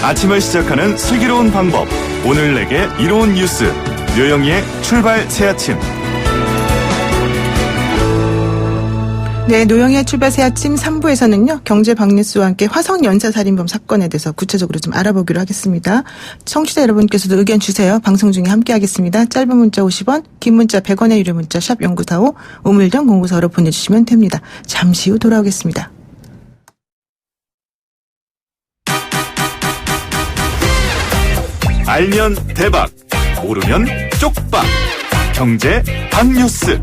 아침을 시작하는 슬기로운 방법. 오늘 내게 이로운 뉴스. 묘영이의 출발 새아침. 네, 노영희의 출발 새아침 3부에서는요. 경제 박뉴스와 함께 화성 연쇄살인범 사건에 대해서 구체적으로 좀 알아보기로 하겠습니다. 청취자 여러분께서도 의견 주세요. 방송 중에 함께 하겠습니다. 짧은 문자 50원, 긴 문자 100원의 유료 문자 샵 0945, 우물정 0945로 보내주시면 됩니다. 잠시 후 돌아오겠습니다. 알면 대박, 모르면 쪽박. 경제 박뉴스.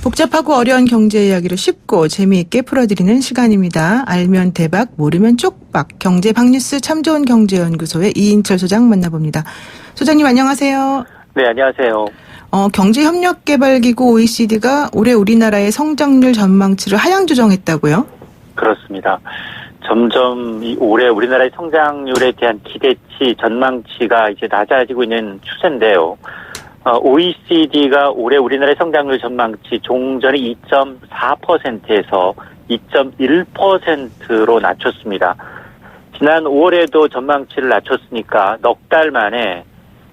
복잡하고 어려운 경제 이야기를 쉽고 재미있게 풀어드리는 시간입니다. 알면 대박, 모르면 쪽박. 경제 박뉴스 참 좋은 경제연구소의 이인철 소장 만나봅니다. 소장님 안녕하세요. 네, 안녕하세요. 경제협력개발기구 OECD가 올해 우리나라의 성장률 전망치를 하향 조정했다고요? 그렇습니다. 점점 올해 우리나라의 성장률에 대한 기대치, 전망치가 이제 낮아지고 있는 추세인데요. OECD가 올해 우리나라의 성장률 전망치 종전의 2.4%에서 2.1%로 낮췄습니다. 지난 5월에도 전망치를 낮췄으니까 넉 달 만에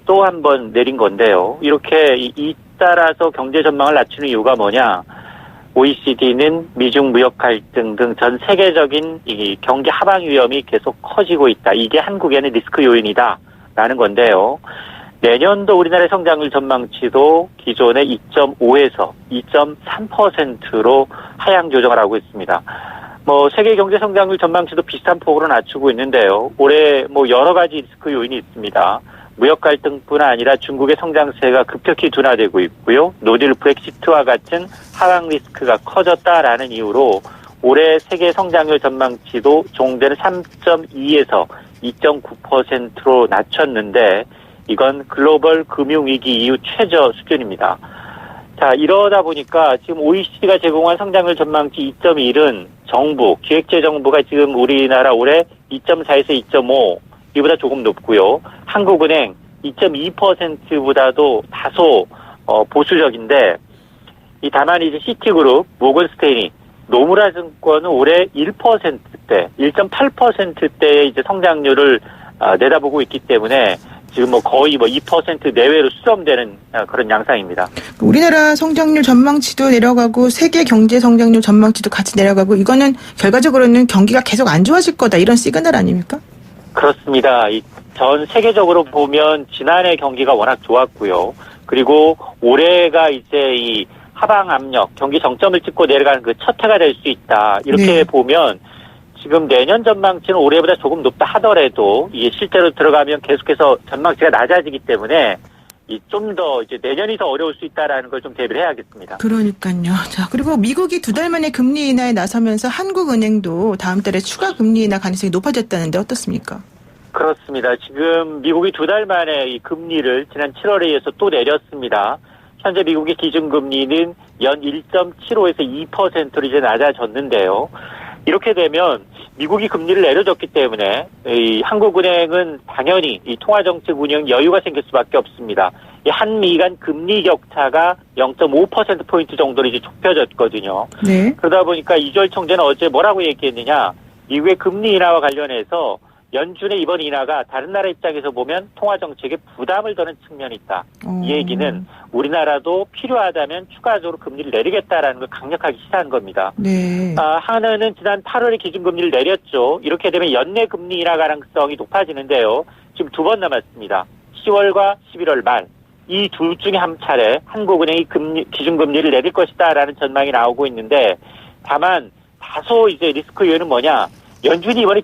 또 한 번 내린 건데요. 이렇게 잇따라서 경제 전망을 낮추는 이유가 뭐냐? OECD는 미중 무역 갈등 등 전 세계적인 이 경기 하방 위험이 계속 커지고 있다. 이게 한국에는 리스크 요인이다라는 건데요. 내년도 우리나라의 성장률 전망치도 기존의 2.5에서 2.3%로 하향 조정을 하고 있습니다. 세계 경제 성장률 전망치도 비슷한 폭으로 낮추고 있는데요. 올해 여러 가지 리스크 요인이 있습니다. 무역 갈등뿐 아니라 중국의 성장세가 급격히 둔화되고 있고요. 노딜 브렉시트와 같은 하방 리스크가 커졌다라는 이유로 올해 세계 성장률 전망치도 종전의 3.2에서 2.9%로 낮췄는데 이건 글로벌 금융위기 이후 최저 수준입니다. 자, 이러다 보니까 지금 OECD가 제공한 성장률 전망치 2.1은 정부, 기획재정부가 지금 우리나라 올해 2.4에서 2.5, 이보다 조금 높고요. 한국은행 2.2%보다도 다소 보수적인데, 다만 이제 시티그룹, 모건스테인이 노무라 증권은 올해 1%대, 1.8%대의 이제 성장률을 내다보고 있기 때문에 지금 거의 2% 내외로 수렴되는 그런 양상입니다. 우리나라 성장률 전망치도 내려가고 세계 경제 성장률 전망치도 같이 내려가고 이거는 결과적으로는 경기가 계속 안 좋아질 거다 이런 시그널 아닙니까? 그렇습니다. 전 세계적으로 보면 지난해 경기가 워낙 좋았고요. 그리고 올해가 이제 이 하방 압력, 경기 정점을 찍고 내려가는 그 첫 해가 될 수 있다. 이렇게 네. 보면 지금 내년 전망치는 올해보다 조금 높다 하더라도 이게 실제로 들어가면 계속해서 전망치가 낮아지기 때문에 좀 더 이제 내년이 더 어려울 수 있다라는 걸 좀 대비를 해야겠습니다. 그러니까요. 자, 그리고 미국이 2달 만에 금리 인하에 나서면서 한국은행도 다음 달에 추가 금리 인하 가능성이 높아졌다는데 어떻습니까? 그렇습니다. 지금 미국이 2달 만에 이 금리를 지난 7월에 이어서 또 내렸습니다. 현재 미국의 기준금리는 연 1.75에서 2%로 이제 낮아졌는데요. 이렇게 되면 미국이 금리를 내려줬기 때문에 이 한국은행은 당연히 이 통화정책 운영 여유가 생길 수밖에 없습니다. 이 한미 간 금리 격차가 0.5%포인트 정도로 이제 좁혀졌거든요. 네. 그러다 보니까 이주열 총재는 어제 뭐라고 얘기했느냐. 미국의 금리 인하와 관련해서 연준의 이번 인하가 다른 나라 입장에서 보면 통화정책에 부담을 더는 측면이 있다. 이 얘기는 우리나라도 필요하다면 추가적으로 금리를 내리겠다라는 걸 강력하게 시사한 겁니다. 네. 하나는 지난 8월에 기준금리를 내렸죠. 이렇게 되면 연내 금리 인하 가능성이 높아지는데요. 지금 2번 남았습니다. 10월과 11월 말. 이 둘 중에 한 차례 한국은행이 기준금리를 내릴 것이다라는 전망이 나오고 있는데 다만 다소 이제 리스크 요인은 뭐냐. 연준이 이번에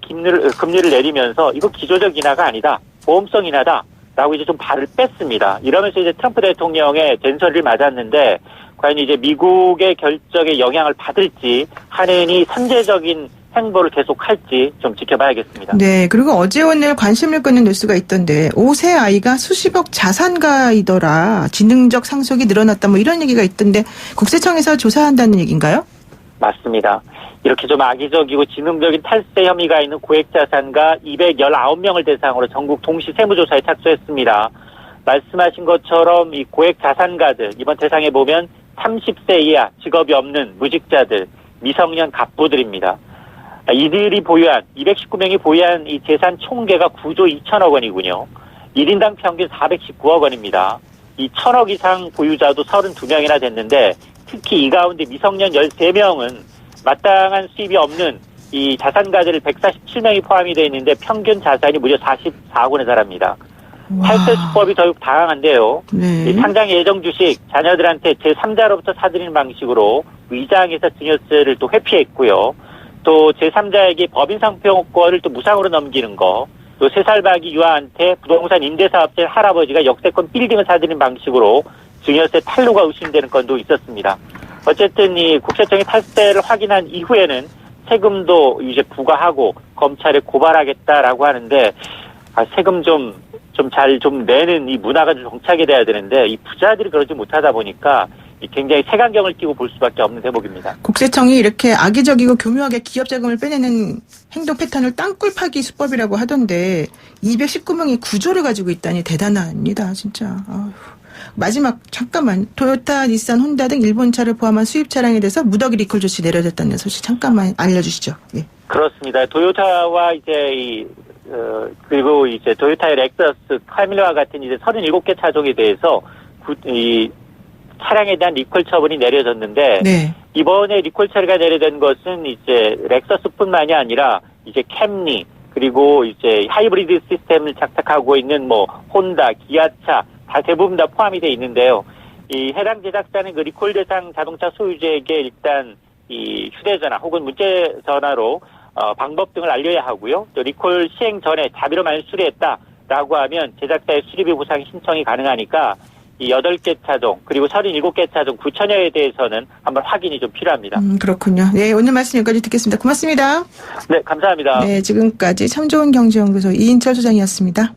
금리를 내리면서 이거 기조적 인하가 아니다. 보험성 인하다라고 이제 좀 발을 뺐습니다. 이러면서 이제 트럼프 대통령의 된소리를 맞았는데 과연 이제 미국의 결정에 영향을 받을지 한은이 선제적인 행보를 계속할지 좀 지켜봐야겠습니다. 네. 그리고 어제 오늘 관심을 끄는 뉴스가 있던데 5세 아이가 수십억 자산가이더라. 지능적 상속이 늘어났다. 이런 얘기가 있던데 국세청에서 조사한다는 얘기인가요? 맞습니다. 이렇게 좀 악의적이고 지능적인 탈세 혐의가 있는 고액자산가 219명을 대상으로 전국 동시 세무조사에 착수했습니다. 말씀하신 것처럼 이 고액자산가들 이번 대상에 보면 30세 이하 직업이 없는 무직자들, 미성년 갑부들입니다. 이들이 보유한 219명이 보유한 이 재산 총계가 9조 2천억 원이군요. 1인당 평균 419억 원입니다. 이 1,000억 이상 보유자도 32명이나 됐는데 특히 이 가운데 미성년 13명은 마땅한 수입이 없는 이 자산가들 147명이 포함이 되어 있는데 평균 자산이 무려 44억 원에 달합니다. 탈세 수법이 더욱 다양한데요. 네. 이 상장 예정 주식 자녀들한테 제3자로부터 사들이는 방식으로 위장해서 증여세를 또 회피했고요. 또 제3자에게 법인 상표권을 또 무상으로 넘기는 거, 또 3살 박이 유아한테 부동산 임대사업자 할아버지가 역세권 빌딩을 사들이는 방식으로 증여세 탈루가 의심되는 건도 있었습니다. 어쨌든 이 국세청이 탈세를 확인한 이후에는 세금도 이제 부과하고 검찰에 고발하겠다라고 하는데 세금 좀 잘 내는 이 문화가 좀 정착이 돼야 되는데 이 부자들이 그러지 못하다 보니까 굉장히 색안경을 끼고 볼 수밖에 없는 대목입니다. 국세청이 이렇게 악의적이고 교묘하게 기업 자금을 빼내는 행동 패턴을 땅굴 파기 수법이라고 하던데 219명이 구조를 가지고 있다니 대단합니다. 진짜. 아휴. 마지막 잠깐만 토요타, 닛산, 혼다 등 일본 차를 포함한 수입 차량에 대해서 무더기 리콜 조치 내려졌다는 소식 잠깐만 알려주시죠. 예. 그렇습니다. 토요타와 이제 그리고 이제 토요타의 렉서스, 카밀라와 같은 이제 37개 차종에 대해서 이 차량에 대한 리콜 처분이 내려졌는데 네. 이번에 리콜 처리가 내려진 것은 이제 렉서스뿐만이 아니라 이제 캠리 그리고 이제 하이브리드 시스템을 착착하고 있는 뭐 혼다, 기아차 다 대부분 다 포함이 돼 있는데요. 이 해당 제작사는 그 리콜 대상 자동차 소유주에게 일단 이 휴대전화 혹은 문자전화로 방법 등을 알려야 하고요. 또 리콜 시행 전에 자비로 만약 수리했다라고 하면 제작사의 수리비 보상 신청이 가능하니까 이 8개 차종 그리고 37개 차종 9천여에 대해서는 한번 확인이 좀 필요합니다. 그렇군요. 네, 오늘 말씀 여기까지 듣겠습니다. 고맙습니다. 네, 감사합니다. 네, 지금까지 참 좋은 경제연구소 이인철 소장이었습니다.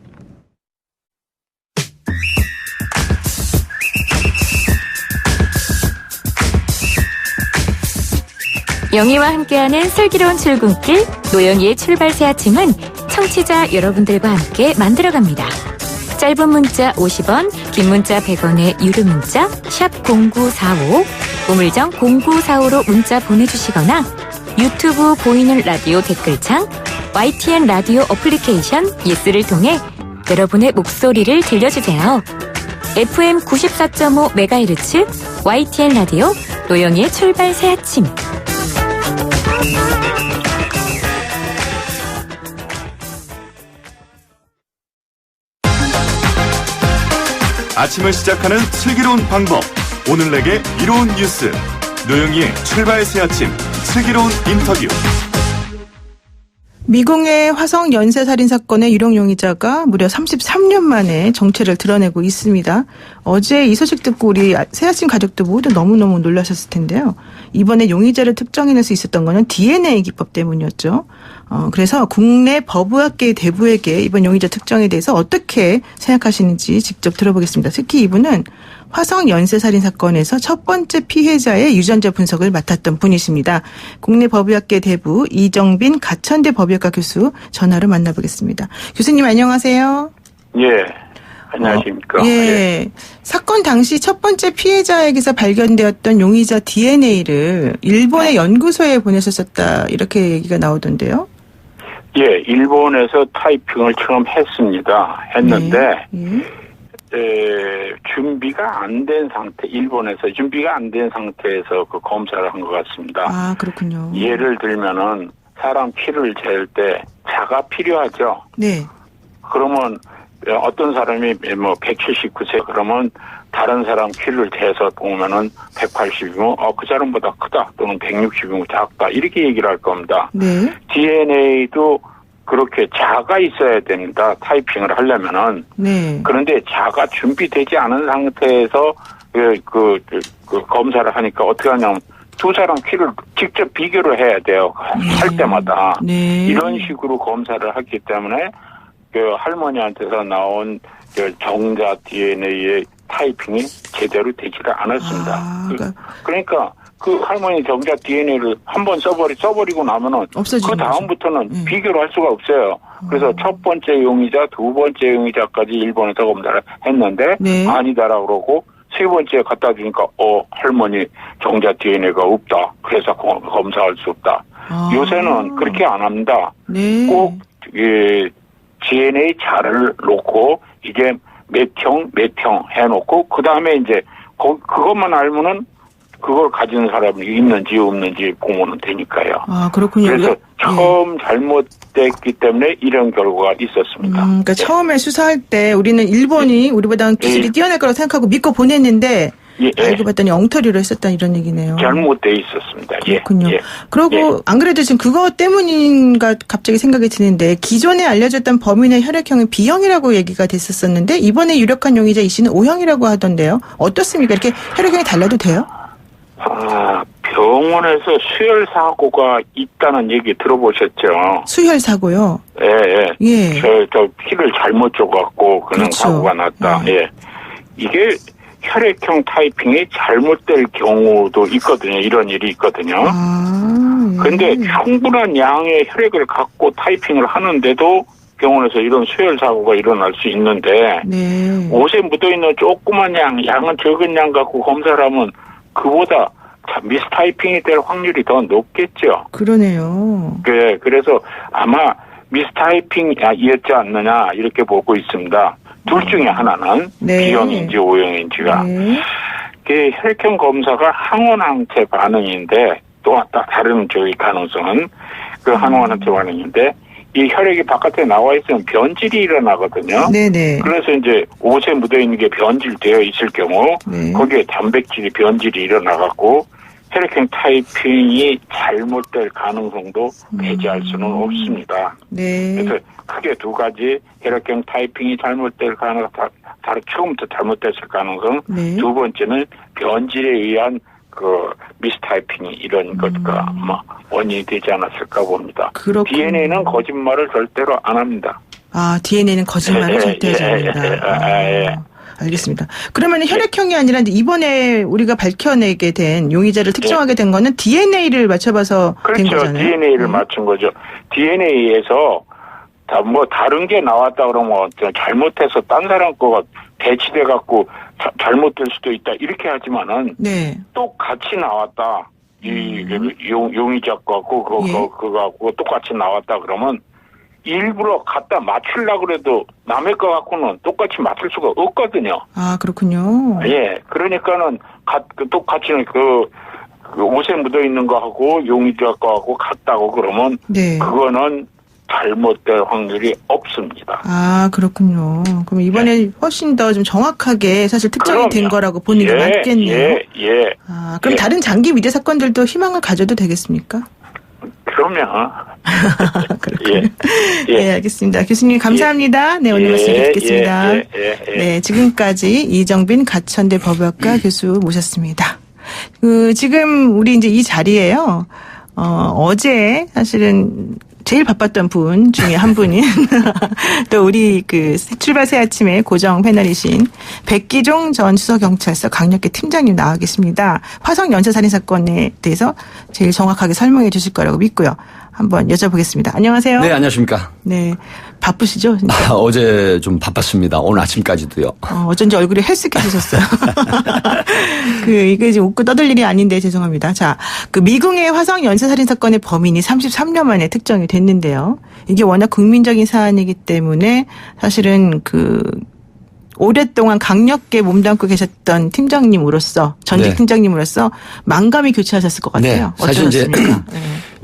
영희와 함께하는 슬기로운 출근길 노영희의 출발 새 아침은 청취자 여러분들과 함께 만들어갑니다. 짧은 문자 50원, 긴 문자 100원의 유료 문자 샵 0945, 우물정 0945로 문자 보내주시거나 유튜브 보이는 라디오 댓글창, YTN 라디오 어플리케이션 예스를 통해 여러분의 목소리를 들려주세요. FM 94.5MHz YTN 라디오 노영희의 출발 새 아침. 아침을 시작하는 슬기로운 방법. 오늘 내게 이로운 뉴스. 노영희의 출발 새 아침. 슬기로운 인터뷰. 미궁의 화성 연쇄살인 사건의 유력 용의자가 무려 33년 만에 정체를 드러내고 있습니다. 어제 이 소식 듣고 우리 새아침 가족도 모두 너무너무 놀라셨을 텐데요. 이번에 용의자를 특정해낼 수 있었던 거는 DNA 기법 때문이었죠. 그래서 국내 법의학계 대부에게 이번 용의자 특정에 대해서 어떻게 생각하시는지 직접 들어보겠습니다. 특히 이분은 화성 연쇄살인 사건에서 첫 번째 피해자의 유전자 분석을 맡았던 분이십니다. 국내 법의학계 대부 이정빈 가천대 법의학과 교수 전화로 만나보겠습니다. 교수님 안녕하세요. 예. 안녕하십니까. 예. 사건 당시 첫 번째 피해자에게서 발견되었던 용의자 DNA를 일본의 연구소에 보내셨었다 이렇게 얘기가 나오던데요. 예, 일본에서 타이핑을 처음 했는데 네. 준비가 안 된 상태, 일본에서 준비가 안 된 상태에서 그 검사를 한 것 같습니다. 아, 그렇군요. 예를 들면은 사람 피를 잴 때 자가 필요하죠. 네. 그러면 어떤 사람이 뭐 179세 그러면 다른 사람 키를 재서 보면은 180이면 그 사람보다 크다 또는 160이면 작다 이렇게 얘기를 할 겁니다. 네. DNA도 그렇게 자가 있어야 됩니다. 타이핑을 하려면은. 네. 그런데 자가 준비되지 않은 상태에서 그 검사를 하니까 어떻게 하냐면 두 사람 키를 직접 비교를 해야 돼요. 할 때마다. 네. 이런 식으로 검사를 했기 때문에 그 할머니한테서 나온 그 정자 DNA의 타이핑이 제대로 되지가 않았습니다. 그러니까 그 할머니 정자 DNA를 한번 써버리고 나면은 그 다음부터는 비교를 할 수가 없어요. 그래서 첫 번째 용의자, 두 번째 용의자까지 일본에서 검사를 했는데 네. 아니다라고 그러고 세 번째 갖다 주니까 할머니 정자 DNA가 없다. 그래서 검사할 수 없다. 요새는 그렇게 안 합니다. 네. 꼭 DNA 자를 놓고 이게 몇 형 해놓고 그 다음에 이제 그것만 알면은 그걸 가진 사람이 있는지 없는지 보면 되니까요. 아, 그렇군요. 그래서 처음 잘못됐기 때문에 이런 결과가 있었습니다. 그러니까 네. 처음에 수사할 때 우리는 일본이 우리보다 기술이 뛰어날 거라고 생각하고 믿고 보냈는데 알고 봤더니 엉터리로 했었다 이런 얘기네요. 잘못돼 있었습니다. 그렇군요. 그리고 안 그래도 지금 그거 때문인가 갑자기 생각이 드는데 기존에 알려졌던 범인의 혈액형은 B형이라고 얘기가 됐었었는데 이번에 유력한 용의자 이 씨는 O형이라고 하던데요. 어떻습니까? 이렇게 혈액형이 달라도 돼요? 병원에서 수혈 사고가 있다는 얘기 들어보셨죠? 수혈 사고요? 예. 저 피를 잘못 줘갖고 그런 그렇죠. 사고가 났다. 예. 이게 혈액형 타이핑이 잘못될 경우도 있거든요. 이런 일이 있거든요. 그런데 충분한 양의 혈액을 갖고 타이핑을 하는데도 병원에서 이런 수혈 사고가 일어날 수 있는데 옷에 묻어있는 조그만 양은 적은 양 갖고 검사를 하면 그보다 미스타이핑이 될 확률이 더 높겠죠. 그러네요. 네, 그래서 아마 미스타이핑이었지 않느냐 이렇게 보고 있습니다. 둘 중에 하나는 B형인지 O형인지가. 혈액형 검사가 항원항체 반응인데 또 다른 저희 가능성은 그 항원항체 반응인데 이 혈액이 바깥에 나와 있으면 변질이 일어나거든요. 네네. 그래서 이제 옷에 묻어 있는 게 변질되어 있을 경우 거기에 단백질이 변질이 일어나갖고 혈액형 타이핑이 잘못될 가능성도 배제할 수는 없습니다. 그래서 크게 두 가지 혈액형 타이핑이 잘못될 가능성, 처음부터 잘못됐을 가능성. 두 번째는 변질에 의한 그 미스타이핑이 이런 것과 아마 원인이 되지 않았을까 봅니다. DNA는 거짓말을 절대로 안 합니다. DNA는 거짓말을 절대 하지 않는다. 알겠습니다. 그러면 혈액형이 아니라 이번에 우리가 밝혀내게 된 용의자를 특정하게 된 거는 DNA를 맞춰봐서 된 거잖아요. 그렇죠. DNA를 맞춘 거죠. DNA에서 다른 게 나왔다 그러면 잘못해서 딴 사람 거가 배치돼 갖고 잘못될 수도 있다 이렇게 하지만은 똑같이 나왔다. 이 용의자 거하고 그거하고 똑같이 나왔다 그러면 일부러 갖다 맞추려고 그래도 남의 거 갖고는 똑같이 맞출 수가 없거든요. 그렇군요. 예. 그러니까는 똑같이 그 옷에 묻어 있는 거하고 용의자 거하고 같다고 그러면 그거는 잘못될 확률이 없습니다. 그렇군요. 그럼 이번에 훨씬 더 좀 정확하게 사실 특정이 된 거라고 보는 게 맞겠네요. 그럼 다른 장기 미제 사건들도 희망을 가져도 되겠습니까? 그럼요. 그렇군요. 알겠습니다. 교수님 감사합니다. 오늘 말씀 듣겠습니다. 지금까지 이정빈 가천대 법학과 교수 모셨습니다. 지금 우리 이제 이 자리에요. 어제 사실은 제일 바빴던 분 중에 한 분인 또 우리 출발 새 아침의 고정 패널이신 백기종 전 수서경찰서 강력계 팀장님 나와 계십니다. 화성 연쇄살인 사건에 대해서 제일 정확하게 설명해 주실 거라고 믿고요. 한번 여쭤보겠습니다. 안녕하세요. 네, 안녕하십니까. 네. 바쁘시죠? 진짜? 어제 좀 바빴습니다. 오늘 아침까지도요. 어쩐지 얼굴이 헬쓱해지셨어요. 이게 지금 웃고 떠들 일이 아닌데 죄송합니다. 자, 미궁의 화성 연쇄살인 사건의 범인이 33년 만에 특정이 됐는데요. 이게 워낙 국민적인 사안이기 때문에 사실은 오랫동안 강력계 몸담고 계셨던 팀장님으로서 전직 팀장님으로서 만감이 교차하셨을 것 같아요. 사실 이제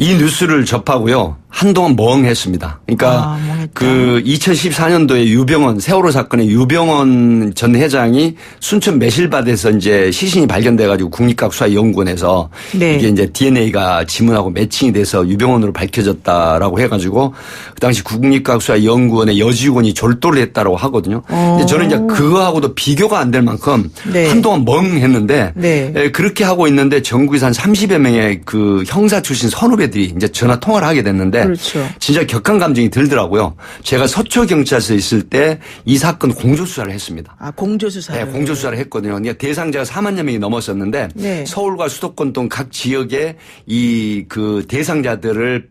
이 뉴스를 접하고요. 한동안 멍했습니다. 그러니까 2014년도에 유병원 세월호 사건의 유병원 전 회장이 순천 매실밭에서 이제 시신이 발견돼가지고 국립과학수사연구원에서 이게 이제 DNA가 지문하고 매칭이 돼서 유병원으로 밝혀졌다라고 해가지고 그 당시 국립과학수사연구원의 여직원이 졸도를 했다라고 하거든요. 근데 저는 이제 그거하고도 비교가 안 될 만큼 한동안 멍했는데 그렇게 하고 있는데 전국에서 한 30여 명의 형사 출신 선후배들이 이제 전화 통화를 하게 됐는데 진짜 격한 감정이 들더라고요. 제가 서초경찰서에 있을 때 이 사건 공조수사를 했습니다. 공조수사를? 네, 공조수사를 했거든요. 그러니까 대상자가 4만여 명이 넘었었는데 서울과 수도권 등 각 지역에 대상자들을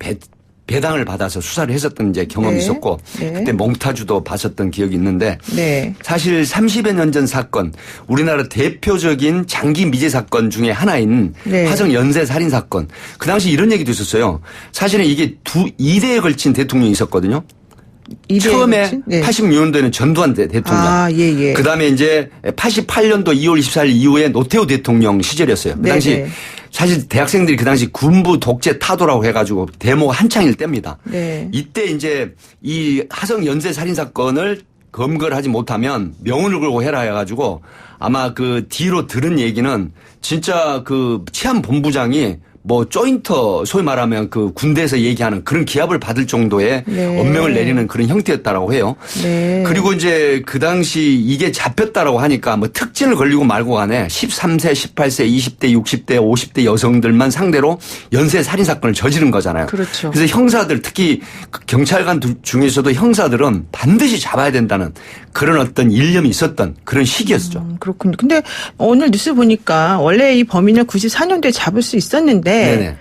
배당을 받아서 수사를 했었던 이제 경험이 네. 있었고 네. 그때 몽타주도 봤었던 기억이 있는데 네. 사실 30여 년 전 사건 우리나라 대표적인 장기 미제 사건 중에 하나인 네. 화성 연쇄 살인 사건 그 당시 이런 얘기도 있었어요. 사실은 이게 2대에 걸친 대통령이 있었거든요. 처음에 네. 86년도에는 전두환 대통령. 아, 예, 예. 그다음에 이제 88년도 2월 24일 이후에 노태우 대통령 시절이었어요. 그 당시 네네. 사실 대학생들이 그 당시 군부 독재 타도라고 해가지고 데모가 한창일 때입니다. 네. 이때 이제 이 화성 연쇄 살인 사건을 검거를 하지 못하면 명운을 걸고 해라 해가지고 아마 그 뒤로 들은 얘기는 진짜 그 치안본부장이 뭐 조인터 소위 말하면 그 군대에서 얘기하는 그런 기합을 받을 정도의 네. 엄명을 내리는 그런 형태였다라고 해요. 네. 그리고 이제 그 당시 이게 잡혔다라고 하니까 뭐 특진을 걸리고 말고 간에 13세, 18세, 20대, 60대, 50대 여성들만 상대로 연쇄 살인 사건을 저지른 거잖아요. 그렇죠. 그래서 형사들 특히 경찰관 중에서도 형사들은 반드시 잡아야 된다는 그런 어떤 일념이 있었던 그런 시기였죠. 그렇군요. 근데 오늘 뉴스 보니까 원래 이 범인을 94년도에 잡을 수 있었는데 네네.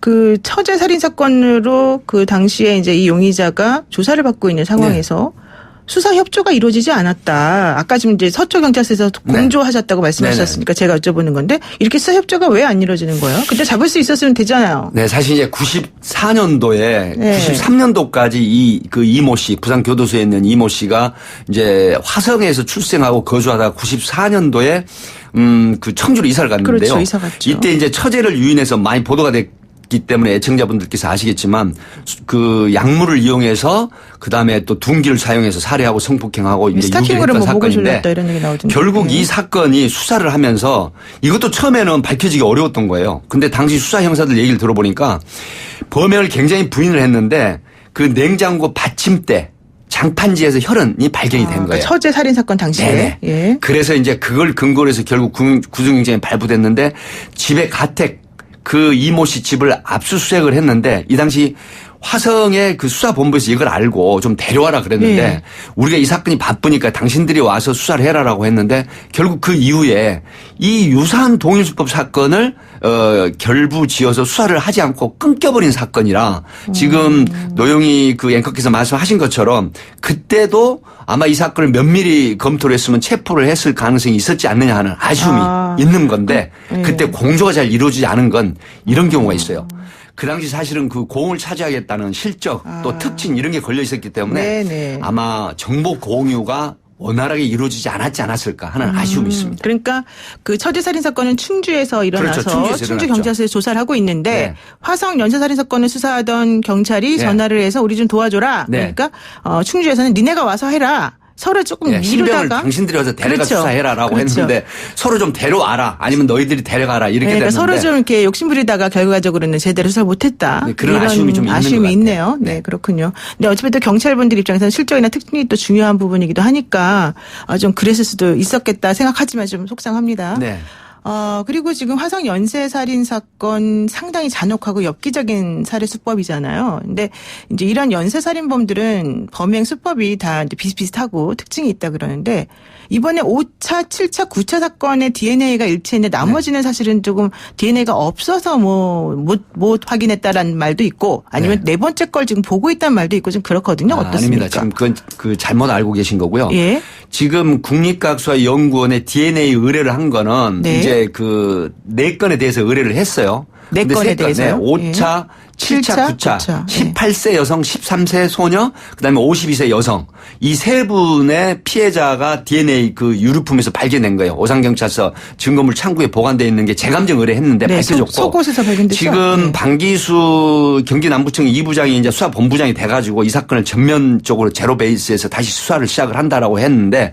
그 처제 살인 사건으로 그 당시에 이제 이 용의자가 조사를 받고 있는 상황에서 수사 협조가 이루어지지 않았다. 아까 지금 이제 서초 경찰서에서 공조하셨다고 말씀하셨으니까 제가 여쭤보는 건데 이렇게 수사 협조가 왜 안 이루어지는 거예요? 그때 잡을 수 있었으면 되잖아요. 네, 사실 이제 94년도에 네. 93년도까지 이모 씨, 부산 교도소에 있는 이모 씨가 이제 화성에서 출생하고 거주하다가 94년도에 그 청주로 이사를 갔는데요. 그렇죠, 이사 갔죠. 이때 이제 처제를 유인해서 많이 보도가 됐기 때문에 애청자분들께서 아시겠지만 그 약물을 이용해서 그다음에 또 둔기를 사용해서 살해하고 성폭행하고 이제 스타킹으로 유기를 했던 뭐 목을 사건인데 졸랐다 이런 얘기 나오던데. 결국 이 사건이 수사를 하면서 이것도 처음에는 밝혀지기 어려웠던 거예요. 근데 당시 수사 형사들 얘기를 들어보니까 범행을 굉장히 부인을 했는데 그 냉장고 받침대 장판지에서 혈흔이 발견이 된 거예요. 그러니까 처제 살인 사건 당시에. 네네. 예. 그래서 이제 그걸 근거로 해서 결국 구속영장이 발부됐는데 집에 가택 그 이모 씨 집을 압수수색을 했는데 이 당시 화성의 그 수사본부에서 이걸 알고 좀 데려와라 그랬는데 네. 우리가 이 사건이 바쁘니까 당신들이 와서 수사를 해라라고 했는데 결국 그 이후에 이 유사한 동일수법 사건을 결부지어서 수사를 하지 않고 끊겨버린 사건이라 지금 노영희 그 앵커께서 말씀하신 것처럼 그때도 아마 이 사건을 면밀히 검토를 했으면 체포를 했을 가능성이 있었지 않느냐 하는 아쉬움이 있는 건데 그때 공조가 잘 이루어지지 않은 건 이런 경우가 있어요. 그 당시 사실은 그 공을 차지하겠다는 실적 또 특징 이런 게 걸려 있었기 때문에 네네. 아마 정보 공유가 원활하게 이루어지지 않았을까 하는 아쉬움이 있습니다. 그러니까 그 처제 살인 사건은 충주에서 일어나서 그렇죠. 충주에서 충주 일어났죠. 경찰서에서 조사를 하고 있는데 네. 화성 연쇄 살인 사건을 수사하던 경찰이 네. 전화를 해서 우리 좀 도와줘라. 네. 그러니까 충주에서는 니네가 와서 해라. 서로 조금 네, 신병을 미루다가 당신들이 와서 데려가 그렇죠. 수사해라라고 그렇죠. 했는데 서로 좀 데려와라 아니면 너희들이 데려가라 이렇게 그러니까 됐는데 서로 좀 이렇게 욕심부리다가 결과적으로는 제대로 수사를 못했다. 네, 그런 이런 아쉬움이 좀 있는 것 같아요. 있네요. 네, 네. 그렇군요. 근데 어차피 경찰분들 입장에서는 실적이나 특징이 또 중요한 부분이기도 하니까 좀 그랬을 수도 있었겠다 생각하지만 좀 속상합니다. 네. 그리고 지금 화성 연쇄 살인 사건 상당히 잔혹하고 엽기적인 살해 수법이잖아요. 근데 이제 이런 연쇄 살인범들은 범행 수법이 다 이제 비슷비슷하고 특징이 있다 그러는데 이번에 5차, 7차, 9차 사건의 DNA가 일치했는데 나머지는 사실은 조금 DNA가 없어서 못 확인했다라는 말도 있고 아니면 네 번째 걸 지금 보고 있다는 말도 있고 좀 그렇거든요. 어떻습니까? 아닙니다. 지금 그건 그 잘못 알고 계신 거고요. 예. 지금 국립과학수사연구원에 DNA 의뢰를 한 거는 네. 이제 그 4건에 대해서 의뢰를 했어요. 네 근데 건에 세 건, 대해서요? 네, 5차, 7차, 9차, 18세 여성, 13세 소녀, 그다음에 52세 여성 이 세 분의 피해자가 DNA 그 유류품에서 발견된 거예요. 오산경찰서 증거물 창구에 보관되어 있는 게 재감정 의뢰했는데 네, 밝혀졌고 속옷에서 발견됐죠. 지금 네. 방기수 경기남부청 2부장이 이제 수사본부장이 돼가지고 이 사건을 전면적으로 제로 베이스에서 다시 수사를 시작을 한다라고 했는데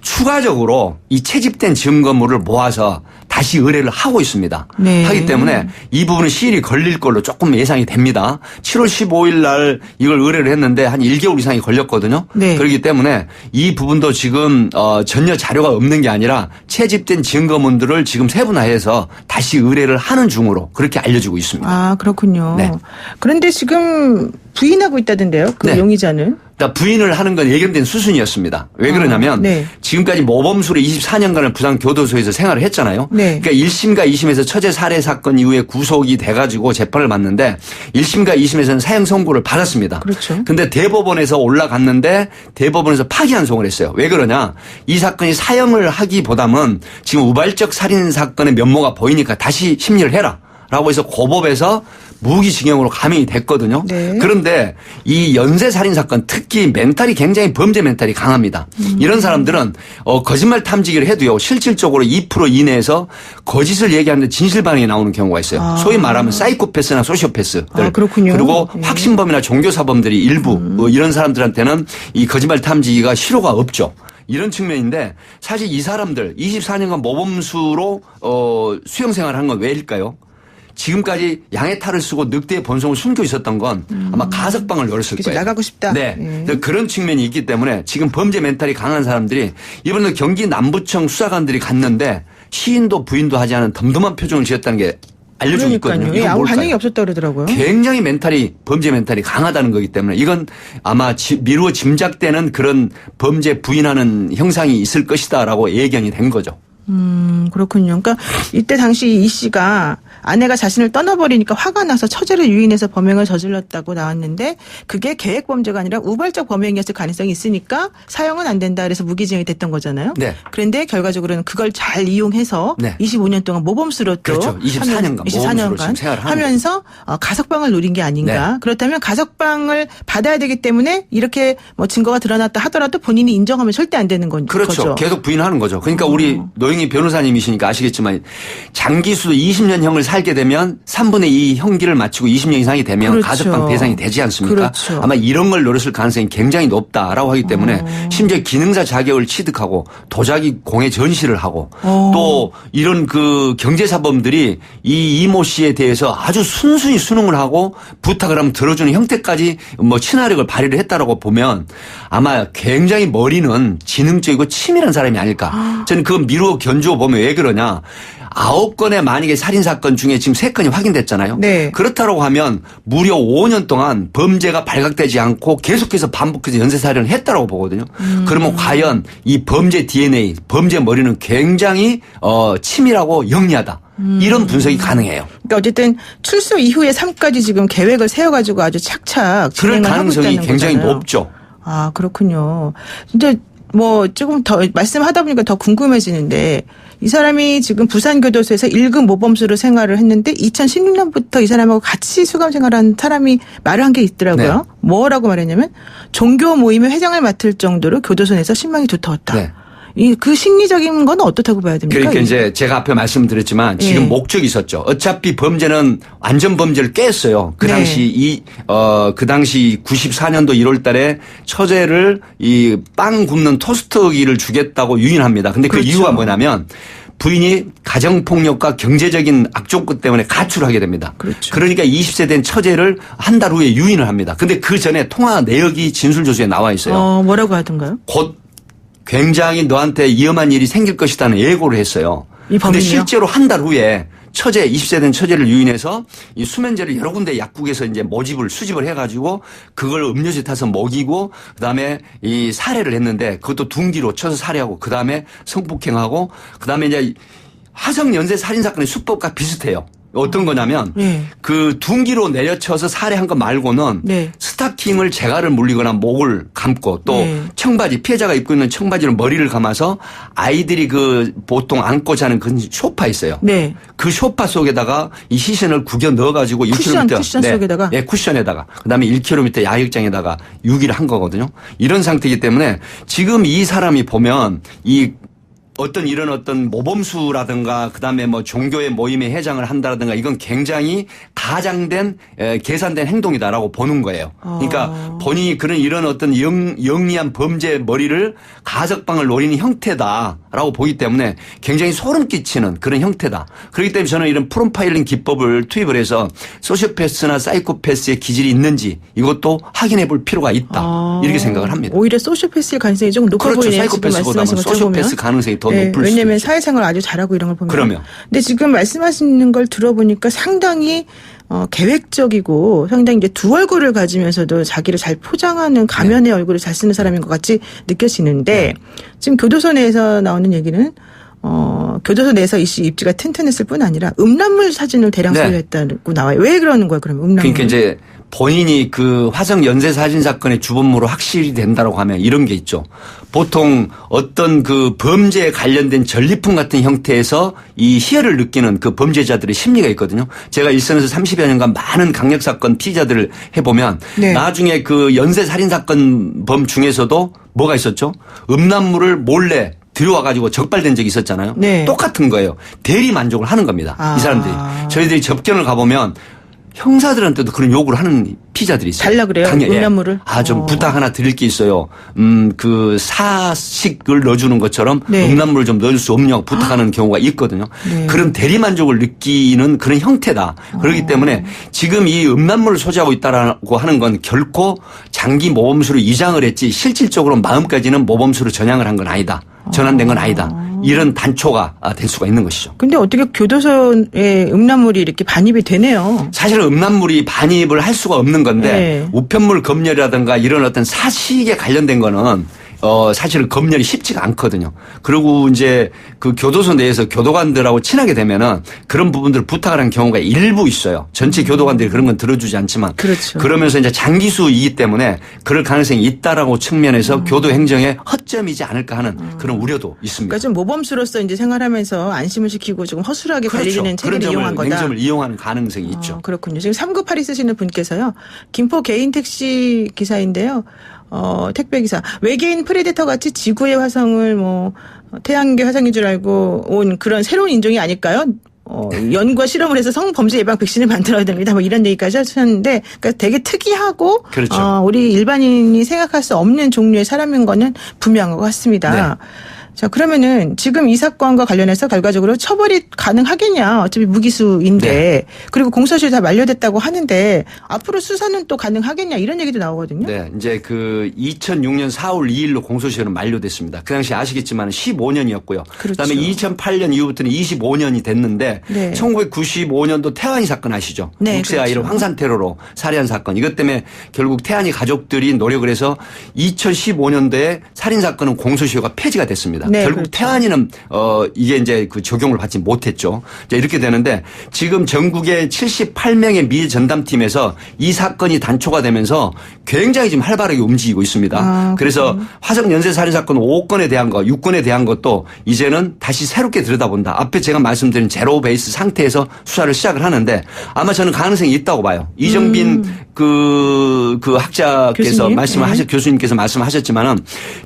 추가적으로 이 채집된 증거물을 모아서 다시 의뢰를 하고 있습니다. 네. 하기 때문에 이 부분은 시일이 걸릴 걸로 조금 예상이 됩니다. 7월 15일 날 이걸 의뢰를 했는데 한 1개월 이상이 걸렸거든요. 네. 그렇기 때문에 이 부분도 지금 전혀 자료가 없는 게 아니라 채집된 증거물들을 지금 세분화해서 다시 의뢰를 하는 중으로 그렇게 알려지고 있습니다. 아, 그렇군요. 네. 그런데 지금 부인하고 있다던데요. 그 네. 용의자는. 부인을 하는 건 예견된 수순이었습니다. 왜 그러냐면 네. 지금까지 모범수로 24년간을 부산교도소에서 생활을 했잖아요. 네. 그러니까 1심과 2심에서 처제 살해 사건 이후에 구속이 돼가지고 재판을 받는데 1심과 2심에서는 사형 선고를 받았습니다. 그렇죠. 근데 대법원에서 올라갔는데 대법원에서 파기환송을 했어요. 왜 그러냐. 이 사건이 사형을 하기보다는 지금 우발적 살인 사건의 면모가 보이니까 다시 심리를 해라. 라고 해서 고법에서 무기징역으로 감형이 됐거든요. 네. 그런데 이 연쇄살인 사건 특히 멘탈이 굉장히 범죄 멘탈이 강합니다. 이런 사람들은 거짓말 탐지기를 해도요. 실질적으로 2% 이내에서 거짓을 얘기하는데 진실 반응이 나오는 경우가 있어요. 소위 말하면 사이코패스나 소시오패스들. 그렇군요. 그리고 네. 확신범이나 종교사범들이 일부 이런 사람들한테는 이 거짓말 탐지기가 실효가 없죠. 이런 측면인데 사실 이 사람들 24년간 모범수로 수용 생활을 한 건 왜일까요? 지금까지 양의 탈을 쓰고 늑대의 본성을 숨겨 있었던 건 아마 가석방을 노렸을 거예요. 나가고 싶다. 네. 그런 측면이 있기 때문에 지금 범죄 멘탈이 강한 사람들이 이번에 경기 남부청 수사관들이 갔는데 시인도 부인도 하지 않은 덤덤한 표정을 지었다는 게 알려지고 있거든요. 예, 아무 반응이 없었다 그러더라고요. 굉장히 범죄 멘탈이 강하다는 거기 때문에 이건 아마 미루어 짐작되는 그런 범죄 부인하는 형상이 있을 것이다라고 예견이 된 거죠. 그렇군요. 그러니까 이때 당시 이 씨가 아내가 자신을 떠나버리니까 화가 나서 처제를 유인해서 범행을 저질렀다고 나왔는데 그게 계획 범죄가 아니라 우발적 범행이었을 가능성이 있으니까 사형은 안 된다 그래서 무기징역이 됐던 거잖아요. 네. 그런데 결과적으로는 그걸 잘 이용해서 네. 25년 동안 모범수로 또 그렇죠. 24년간 하면서 가석방을 노린 게 아닌가. 네. 그렇다면 가석방을 받아야 되기 때문에 이렇게 뭐 증거가 드러났다 하더라도 본인이 인정하면 절대 안 되는 거죠. 그렇죠. 계속 부인하는 거죠. 그러니까 우리 노영희 변호사님이시니까 아시겠지만 장기수도 20년형을 살게 되면 3분의 2 형기를 마치고 20년 이상이 되면 그렇죠. 가석방 대상이 되지 않습니까? 그렇죠. 아마 이런 걸 노렸을 가능성이 굉장히 높다라고 하기 때문에 심지어 기능사 자격을 취득하고 도자기 공예 전시를 하고 또 이런 그 경제사범들이 이 이모 씨에 대해서 아주 순순히 수능을 하고 부탁을 하면 들어주는 형태까지 뭐 친화력을 발휘를 했다라고 보면 아마 굉장히 머리는 지능적이고 치밀한 사람이 아닐까. 저는 그 미루어 견주어 보면 왜 그러냐. 9건의 만약에 살인사건 중에 지금 3건이 확인됐잖아요. 네. 그렇다고 하면 무려 5년 동안 범죄가 발각되지 않고 계속해서 반복해서 연쇄살인을 했다라고 보거든요. 그러면 과연 이 범죄 DNA, 범죄 머리는 굉장히 치밀하고 영리하다. 이런 분석이 가능해요. 그러니까 어쨌든 출소 이후에 3까지 지금 계획을 세워가지고 아주 착착 그럴 진행을 하고 가능성이 있다는 굉장히 거잖아요. 높죠. 아, 그렇군요. 근데 뭐 조금 더 말씀하다 보니까 더 궁금해지는데 이 사람이 지금 부산교도소에서 1급 모범수로 생활을 했는데 2016년부터 이 사람하고 같이 수감 생활한 사람이 말을 한 게 있더라고요. 네. 뭐라고 말했냐면 종교 모임의 회장을 맡을 정도로 교도소 내에서 신망이 두터웠다. 네. 그 심리적인 건 어떻게 봐야 됩니까? 그러니까 이제 제가 앞에 말씀드렸지만 지금 예. 목적이 있었죠. 어차피 범죄는 완전 범죄를 깼어요. 그 네. 당시 그 당시 94년도 1월 달에 처제를 이 빵 굽는 토스터기를 주겠다고 유인합니다. 근데 그렇죠. 그 이유가 뭐냐면 부인이 가정폭력과 경제적인 악조건 때문에 가출을 하게 됩니다. 그렇죠. 그러니까 20세 된 처제를 한 달 후에 유인을 합니다. 근데 그 전에 통화 내역이 진술조서에 나와 있어요. 뭐라고 하던가요? 곧 굉장히 너한테 위험한 일이 생길 것이라는 예고를 했어요. 그런데 실제로 한 달 후에 처제 20세 된 처제를 유인해서 이 수면제를 여러 군데 약국에서 이제 수집을 해가지고 그걸 음료수에 타서 먹이고 그다음에 이 살해를 했는데 그것도 둔기로 쳐서 살해하고 그다음에 성폭행하고 그다음에 이제 화성 연쇄 살인 사건의 수법과 비슷해요. 어떤 거냐면 그 둔기로 내려쳐서 살해한 거 말고는 스타킹을 재갈을 물리거나 목을 감고 또 청바지 피해자가 입고 있는 청바지로 머리를 감아서 아이들이 그 보통 안고 자는 그 소파 있어요. 그 소파 속에다가 이 시신을 구겨 넣어가지고 1km 쿠션 속에다가 쿠션에다가 그다음에 1km 야익장에다가 유기를 한 거거든요. 이런 상태이기 때문에 지금 이 사람이 보면 이 어떤 이런 어떤 모범수라든가 그다음에 뭐 종교의 모임에 회장을 한다든가 이건 굉장히 가장된 계산된 행동이다라고 보는 거예요. 그러니까 본인이 이런 어떤 영리한 범죄 머리를 가석방을 노리는 형태다라고 보기 때문에 굉장히 소름 끼치는 그런 형태다. 그렇기 때문에 저는 이런 프로파일링 기법을 투입을 해서 소시오패스나 사이코패스의 기질이 있는지 이것도 확인해 볼 필요가 있다. 이렇게 생각을 합니다. 오히려 소시오패스의 가능성이 좀 높아 그렇죠. 보이네요. 사이코패스보다는 소시오패스 가능성이 더 높을 수 왜냐하면 사회생활 아주 잘하고 이런 걸 보면. 그러면. 근데 지금 말씀하시는 걸 들어보니까 상당히 계획적이고 상당히 이제 두 얼굴을 가지면서도 자기를 잘 포장하는 가면의 얼굴을 잘 쓰는 사람인 것 같이 느껴지는데 지금 교도소 내에서 나오는 얘기는 교도소 내에서 이씨 입지가 튼튼했을 뿐 아니라 음란물 사진을 대량 소유했다고 나와요. 왜 그러는 거예요? 그러면 음란물. 그러니까 이제 본인이 그 화성 연쇄 사진 사건의 주범으로 확실히 된다라고 하면 이런 게 있죠. 보통 어떤 그 범죄에 관련된 전리품 같은 형태에서 이 희열을 느끼는 그 범죄자들의 심리가 있거든요. 제가 일선에서 30여 년간 많은 강력사건 피의자들을 해보면 나중에 그 연쇄 살인 사건 범 중에서도 뭐가 있었죠? 음란물을 몰래 들여와가지고 적발된 적이 있었잖아요. 똑같은 거예요. 대리 만족을 하는 겁니다. 이 사람들이. 저희들이 접견을 가보면 형사들한테도 그런 요구를 하는 피의자들이 있어요. 달라 그래요? 음란물을? 좀 부탁 하나 드릴 게 있어요. 그 사식을 넣어주는 것처럼 음란물을 좀 넣어줄 수 없냐고 부탁하는 경우가 있거든요. 그런 대리만족을 느끼는 그런 형태다. 그렇기 때문에 지금 이 음란물을 소지하고 있다라고 하는 건 결코 장기 모범수로 이장을 했지 실질적으로 마음까지는 모범수로 전향을 한 건 아니다. 전환된 건 아니다. 이런 단초가 될 수가 있는 것이죠. 근데 어떻게 교도소에 음란물이 이렇게 반입이 되네요. 사실 음란물이 반입을 할 수가 없는 건데 우편물 검열이라든가 이런 어떤 사식에 관련된 거는 사실은 검열이 쉽지가 않거든요. 그리고 이제 그 교도소 내에서 교도관들하고 친하게 되면은 그런 부분들을 부탁을 하는 경우가 일부 있어요. 전체 교도관들이 그런 건 들어주지 않지만. 그렇죠. 그러면서 이제 장기수이기 때문에 그럴 가능성이 있다라고 측면에서 교도 행정에 허점이지 않을까 하는 그런 우려도 있습니다. 그러니까 좀 모범수로서 이제 생활하면서 안심을 시키고 조금 허술하게 관리되는 체계를 이용한 거다. 행정을 이용하는 가능성이 있죠. 그렇군요. 지금 3982 쓰시는 분께서요. 김포 개인 택시 기사인데요. 택배기사. 외계인 프레데터 같이 지구의 화성을 태양계 화성인 줄 알고 온 그런 새로운 인종이 아닐까요? 연구와 실험을 해서 성범죄 예방 백신을 만들어야 됩니다. 이런 얘기까지 하셨는데, 그러니까 되게 특이하고, 우리 일반인이 생각할 수 없는 종류의 사람인 거는 분명한 것 같습니다. 자, 그러면은 지금 이 사건과 관련해서 결과적으로 처벌이 가능하겠냐. 어차피 무기수인데. 그리고 공소시효 다 만료됐다고 하는데 앞으로 수사는 또 가능하겠냐. 이런 얘기도 나오거든요. 네. 이제 그 2006년 4월 2일로 공소시효는 만료됐습니다. 그 당시 아시겠지만 15년이었고요. 그다음에 2008년 이후부터는 25년이 됐는데 1995년도 태안이 사건 아시죠? 6세 아이를 황산 테러로 살해한 사건. 이것 때문에 결국 태안이 가족들이 노력을 해서 2015년도에 살인 사건은 공소시효가 폐지가 됐습니다. 결국 태안이는 이게 이제 그 적용을 받지 못했죠. 이제 이렇게 되는데 지금 전국의 78명의 미 전담팀에서 이 사건이 단초가 되면서 굉장히 지금 활발하게 움직이고 있습니다. 그래서 화성 연쇄 살인 사건 5건에 대한 거, 6건에 대한 것도 이제는 다시 새롭게 들여다본다. 앞에 제가 말씀드린 제로 베이스 상태에서 수사를 시작을 하는데 아마 저는 가능성이 있다고 봐요. 이정빈 그 학자께서 교수님께서 말씀하셨지만은